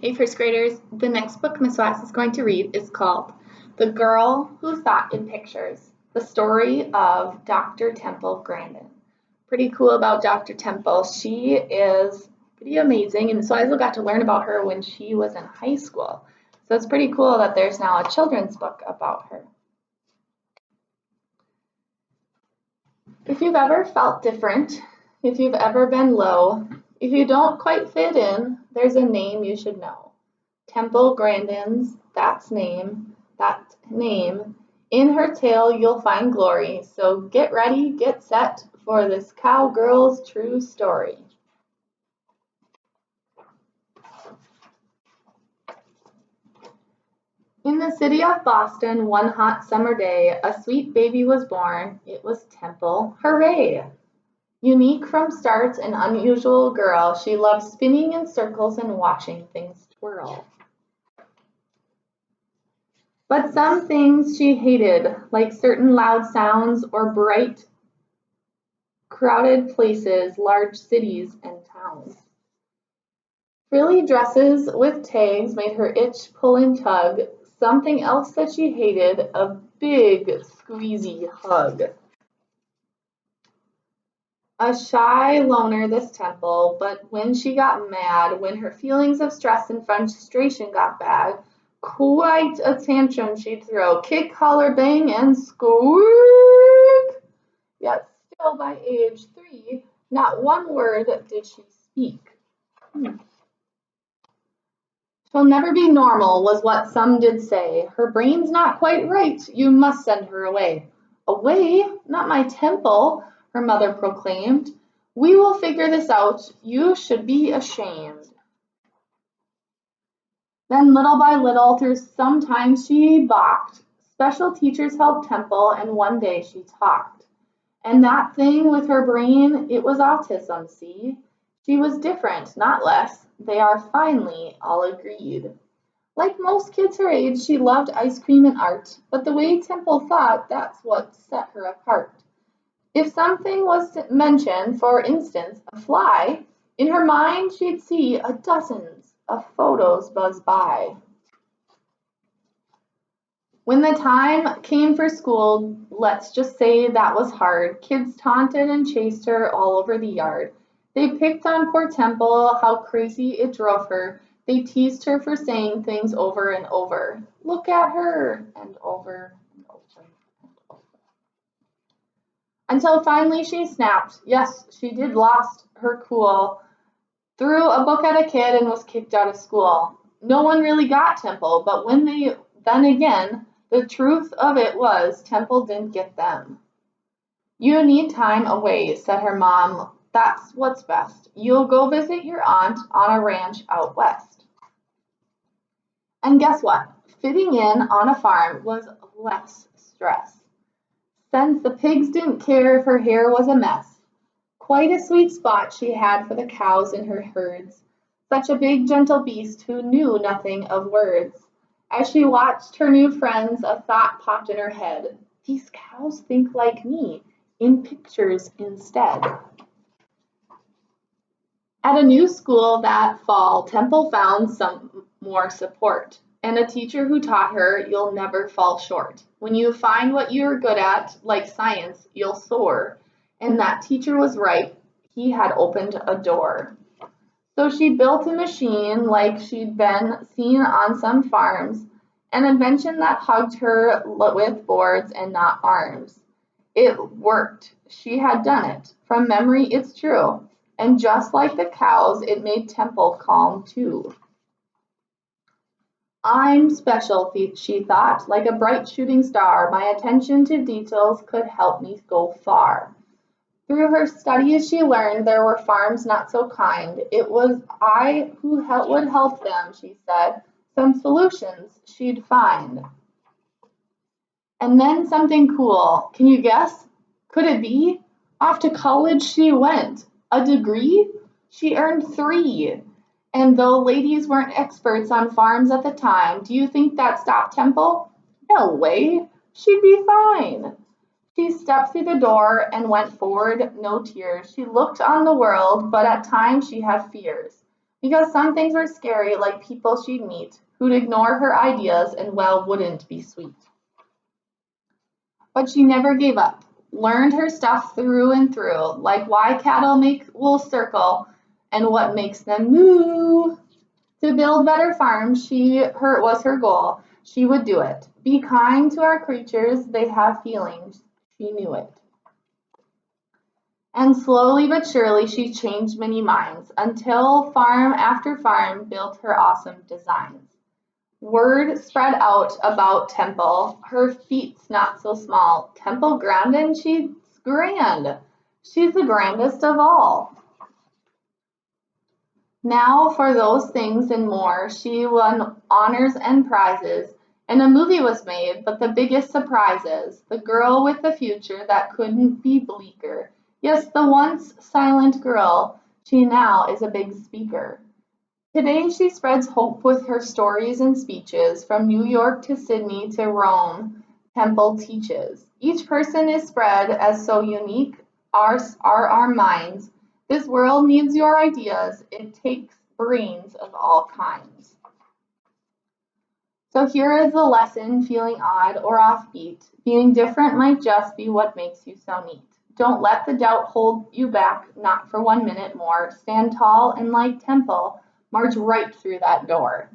Hey, first graders, the next book Miss Watts is going to read is called The Girl Who Thought in Pictures, the story of Dr. Temple Grandin. Pretty cool about Dr. Temple. She is pretty amazing, and so I got to learn about her when she was in high school. So it's pretty cool that there's now a children's book about her. If you've ever felt different, if you've ever been low, if you don't quite fit in, there's a name you should know. Temple Grandin's that name. In her tale you'll find glory, so get ready, get set for this cowgirl's true story. In the city of Boston, one hot summer day, a sweet baby was born. It was Temple. Hooray! Unique from start, an unusual girl, she loved spinning in circles and watching things twirl. But some things she hated, like certain loud sounds or bright, crowded places, large cities and towns. Frilly dresses with tags made her itch, pull and tug. Something else that she hated, a big, squeezy hug. A shy loner, this Temple, but when she got mad, when her feelings of stress and frustration got bad, quite a tantrum she'd throw, kick, holler, bang, and squeak. Yet still by age 3, not one word did she speak. She'll never be normal, was what some did say. Her brain's not quite right, you must send her away. Away? Not my Temple, her mother proclaimed. We will figure this out, you should be ashamed. Then little by little, through some time she balked. Special teachers helped Temple, and one day she talked. And that thing with her brain, it was autism, see? She was different, not less. They are finally all agreed. Like most kids her age, she loved ice cream and art, but the way Temple thought, that's what set her apart. If something was mentioned, for instance, a fly, in her mind she'd see a dozens of photos buzz by. When the time came for school, let's just say that was hard. Kids taunted and chased her all over the yard. They picked on poor Temple, how crazy it drove her. They teased her for saying things over and over. Look at her, and over and over and over. Until finally she snapped. Yes, she did lost her cool. Threw a book at a kid and was kicked out of school. No one really got Temple, but then again, the truth of it was Temple didn't get them. You need time away, said her mom. That's what's best. You'll go visit your aunt on a ranch out west. And guess what? Fitting in on a farm was less stress. Since the pigs didn't care if her hair was a mess. Quite a sweet spot she had for the cows in her herds. Such a big, gentle beast who knew nothing of words. As she watched her new friends, a thought popped in her head. These cows think like me, in pictures instead. At a new school that fall, Temple found some more support, and a teacher who taught her you'll never fall short. When you find what you're good at, like science, you'll soar. And that teacher was right. He had opened a door. So she built a machine like she'd been seen on some farms, an invention that hugged her with boards and not arms. It worked. She had done it. From memory, it's true. And just like the cows, it made Temple calm too. I'm special, she thought, like a bright shooting star. My attention to details could help me go far. Through her studies, she learned there were farms not so kind. It was I who would help them, she said. Some solutions she'd find. And then something cool. Can you guess? Could it be? Off to college she went. A degree? She earned 3. And though ladies weren't experts on farms at the time, do you think that stopped Temple? No way. She'd be fine. She stepped through the door and went forward, no tears. She looked on the world, but at times she had fears. because some things were scary, like people she'd meet who'd ignore her ideas and, well, wouldn't be sweet. But she never gave up, learned her stuff through and through, like why cattle make wool circle and what makes them moo. To build better farms was her goal. She would do it. Be kind to our creatures, they have feelings. She knew it. And slowly but surely she changed many minds until farm after farm built her awesome designs. Word spread out about Temple. Her feet's not so small. Temple Grandin, she's grand. She's the grandest of all. Now for those things and more, she won honors and prizes, and a movie was made, but the biggest surprise is the girl with the future that couldn't be bleaker. Yes, the once silent girl, she now is a big speaker. Today she spreads hope with her stories and speeches. From New York to Sydney to Rome, Temple teaches. Each person is spread as so unique are our minds. This world needs your ideas. It takes brains of all kinds. So here is the lesson: feeling odd or offbeat. Being different might just be what makes you so neat. Don't let the doubt hold you back, not for 1 minute more. Stand tall and like Temple, march right through that door.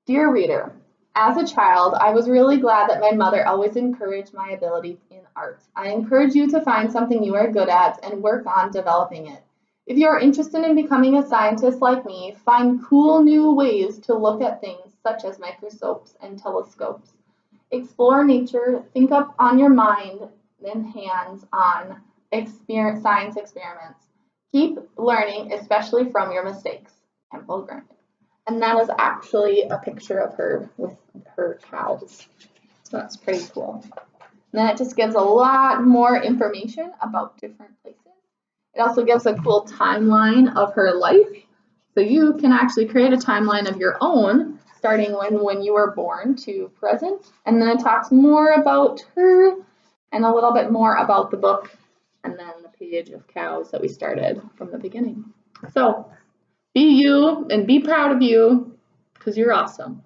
Dear reader, as a child, I was really glad that my mother always encouraged my ability in art. I encourage you to find something you are good at and work on developing it. If you are interested in becoming a scientist like me, find cool new ways to look at things such as microscopes and telescopes. Explore nature, think up on your mind and hands on science experiments. Keep learning, especially from your mistakes. Temple Grandin. And that is actually a picture of her with her cows. So that's pretty cool. And then it just gives a lot more information about different places. It also gives a cool timeline of her life. So you can actually create a timeline of your own, starting when you were born to present. And then it talks more about her and a little bit more about the book, and then the page of cows that we started from the beginning. So be you and be proud of you, because you're awesome.